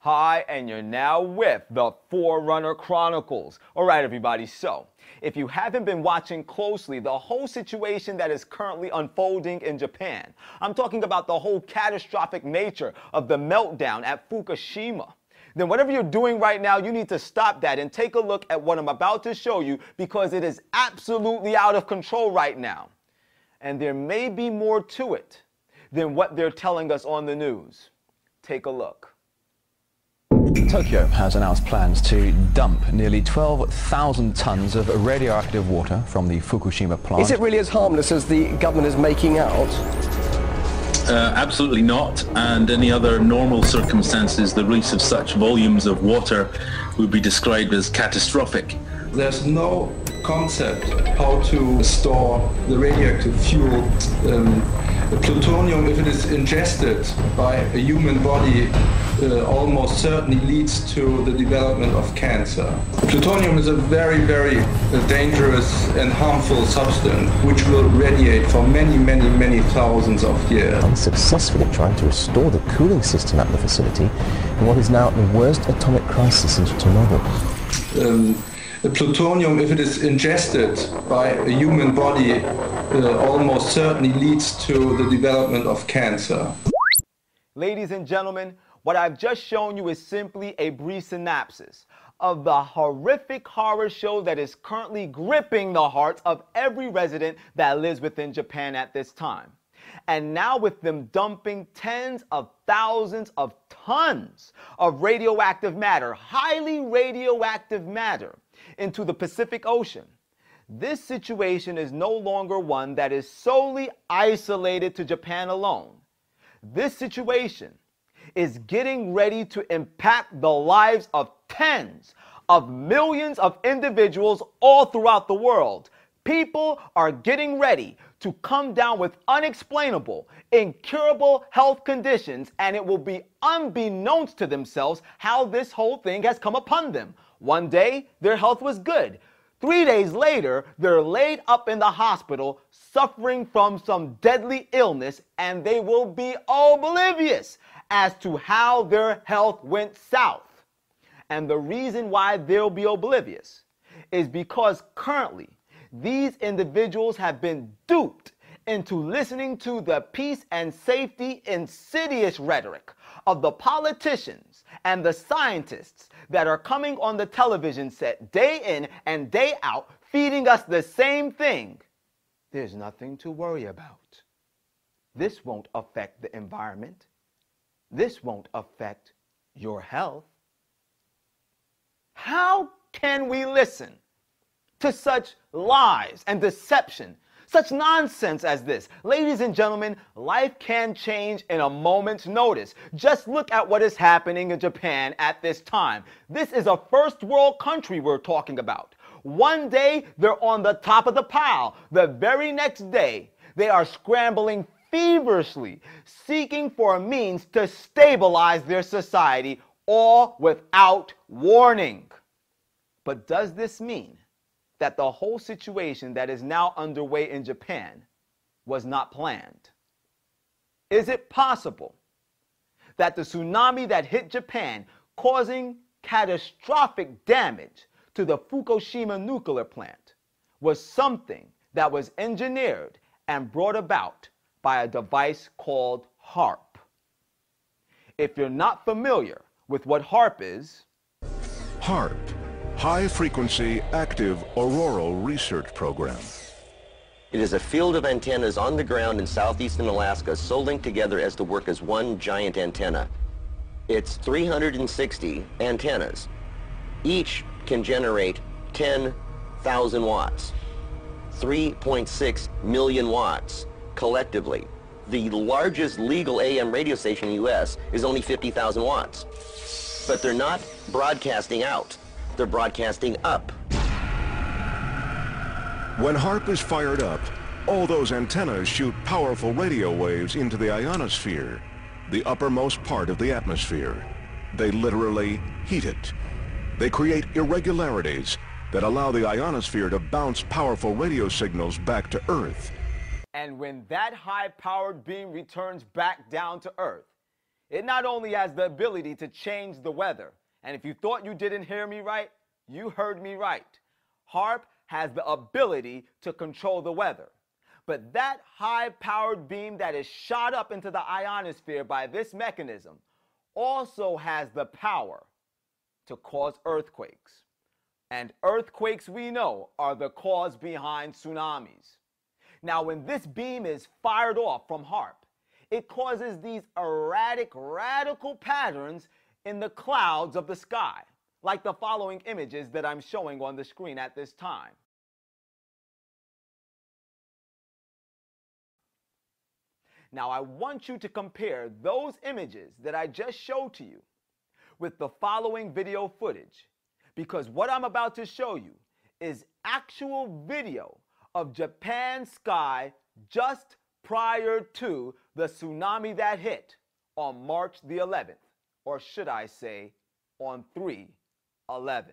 Hi, and you're now with the Forerunner Chronicles. All right, everybody, so if you haven't been watching closely the whole situation that is currently unfolding in Japan, I'm talking about the whole catastrophic nature of the meltdown at Fukushima, then whatever you're doing right now, you need to stop that and take a look at what I'm about to show you, because it is absolutely out of control right now. And there may be more to it than what they're telling us on the news. Take a look. Tokyo has announced plans to dump nearly 12,000 tons of radioactive water from the Fukushima plant. Is it really as harmless as the government is making out? Absolutely not, and any other normal circumstances, the release of such volumes of water would be described as catastrophic. There's no concept how to store the radioactive fuel. Plutonium, if it is ingested by a human body, almost certainly leads to the development of cancer. Plutonium is a very, very dangerous and harmful substance which will radiate for many thousands of years. Unsuccessfully trying to restore the cooling system at the facility in what is now the worst atomic crisis since Chernobyl. The plutonium, if it is ingested by a human body, almost certainly leads to the development of cancer. Ladies and gentlemen, what I've just shown you is simply a brief synopsis of the horrific horror show that is currently gripping the hearts of every resident that lives within Japan at this time. And now with them dumping tens of thousands of tons of radioactive matter, highly radioactive matter, into the Pacific Ocean, this situation is no longer one that is solely isolated to Japan alone. This situation is getting ready to impact the lives of tens of millions of individuals all throughout the world. People are getting ready to come down with unexplainable, incurable health conditions, and it will be unbeknownst to themselves how this whole thing has come upon them. One day, their health was good. 3 days later, they're laid up in the hospital suffering from some deadly illness, and they will be oblivious as to how their health went south. And the reason why they'll be oblivious is because currently these individuals have been duped into listening to the peace and safety insidious rhetoric of the politicians and the scientists that are coming on the television set day in and day out, feeding us the same thing. There's nothing to worry about. This won't affect the environment. This won't affect your health. How can we listen to such lies and deception, such nonsense as this? Ladies and gentlemen, life can change in a moment's notice. Just look at what is happening in Japan at this time. This is a first world country we're talking about. One day, they're on the top of the pile. The very next day, they are scrambling feverishly, seeking for a means to stabilize their society, all without warning. But does this mean that the whole situation that is now underway in Japan was not planned? Is it possible that the tsunami that hit Japan, causing catastrophic damage to the Fukushima nuclear plant, was something that was engineered and brought about by a device called HAARP? If you're not familiar with what HAARP is, HAARP, High Frequency Active Auroral Research Program. It is a field of antennas on the ground in southeastern Alaska, so linked together as to work as one giant antenna. It's 360 antennas. Each can generate 10,000 watts, 3.6 million watts collectively. The largest legal AM radio station in the U.S. is only 50,000 watts. But they're not broadcasting out. They're broadcasting up. When HAARP is fired up, all those antennas shoot powerful radio waves into the ionosphere, the uppermost part of the atmosphere. They literally heat it. They create irregularities that allow the ionosphere to bounce powerful radio signals back to Earth. and when that high-powered beam returns back down to Earth, It not only has the ability to change the weather, and if you thought you didn't hear me right, you heard me right. HAARP has the ability to control the weather. But that high-powered beam that is shot up into the ionosphere by this mechanism also has the power to cause earthquakes. And earthquakes, we know, are the cause behind tsunamis. Now, when this beam is fired off from HAARP, it causes these erratic, radical patterns in the clouds of the sky, like the following images that I'm showing on the screen at this time. Now, I want you to compare those images that I just showed to you with the following video footage, because what I'm about to show you is actual video of Japan's sky just prior to the tsunami that hit on March the 11th, or should I say on 3/11.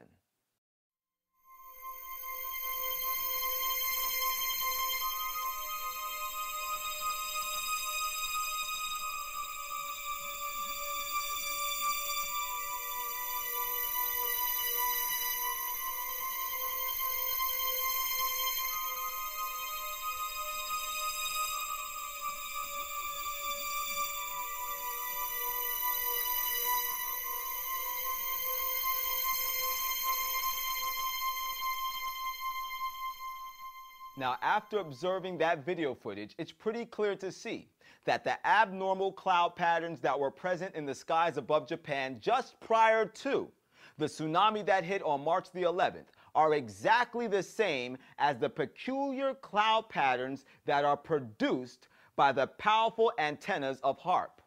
Now, after observing that video footage, it's pretty clear to see that the abnormal cloud patterns that were present in the skies above Japan just prior to the tsunami that hit on March the 11th are exactly the same as the peculiar cloud patterns that are produced by the powerful antennas of HAARP.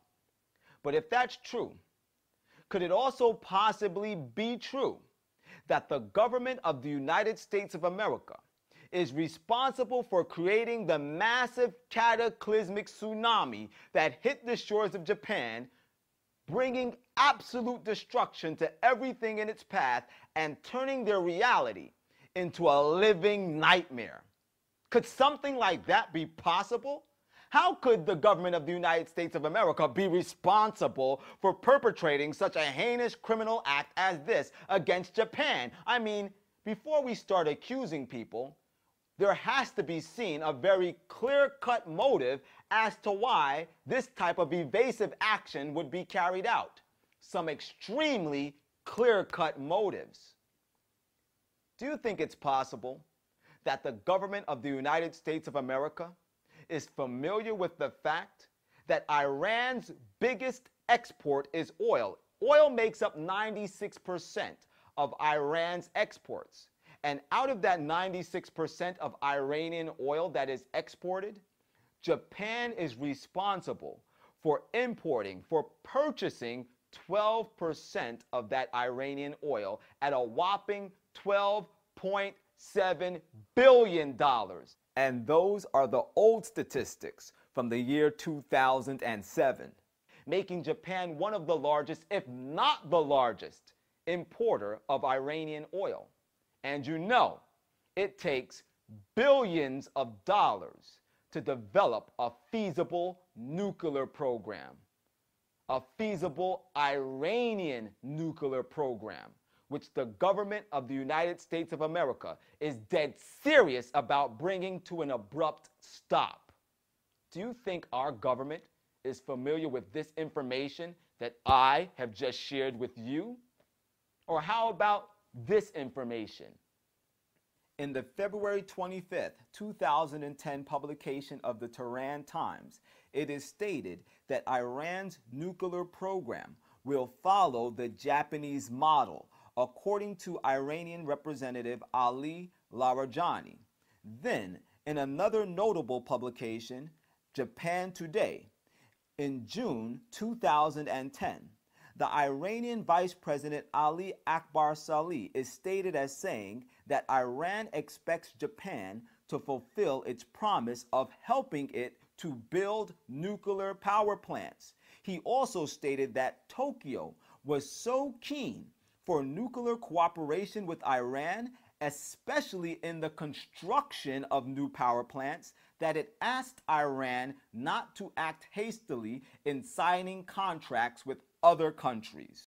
But if that's true, could it also possibly be true that the government of the United States of America is responsible for creating the massive cataclysmic tsunami that hit the shores of Japan, bringing absolute destruction to everything in its path and turning their reality into a living nightmare? Could something like that be possible? How could the government of the United States of America be responsible for perpetrating such a heinous criminal act as this against Japan? I mean, before we start accusing people, there has to be seen a very clear-cut motive as to why this type of evasive action would be carried out. Some extremely clear-cut motives. Do you think it's possible that the government of the United States of America is familiar with the fact that Iran's biggest export is oil? Oil makes up 96% of Iran's exports. And out of that 96% of Iranian oil that is exported, Japan is responsible for purchasing 12% of that Iranian oil at a whopping $12.7 billion. And those are the old statistics from the year 2007, making Japan one of the largest, if not the largest, importer of Iranian oil. And you know, it takes billions of dollars to develop a feasible nuclear program, a feasible Iranian nuclear program, which the government of the United States of America is dead serious about bringing to an abrupt stop. Do you think our government is familiar with this information that I have just shared with you? Or how about this information? In the February 25th, 2010 publication of the Tehran Times, it is stated that Iran's nuclear program will follow the Japanese model, according to Iranian Representative Ali Larijani. Then, in another notable publication, Japan Today, in June 2010, the Iranian Vice President Ali Akbar Salih is stated as saying that Iran expects Japan to fulfill its promise of helping it to build nuclear power plants. He also stated that Tokyo was so keen for nuclear cooperation with Iran especially in the construction of new power plants, that it asked Iran not to act hastily in signing contracts with other countries.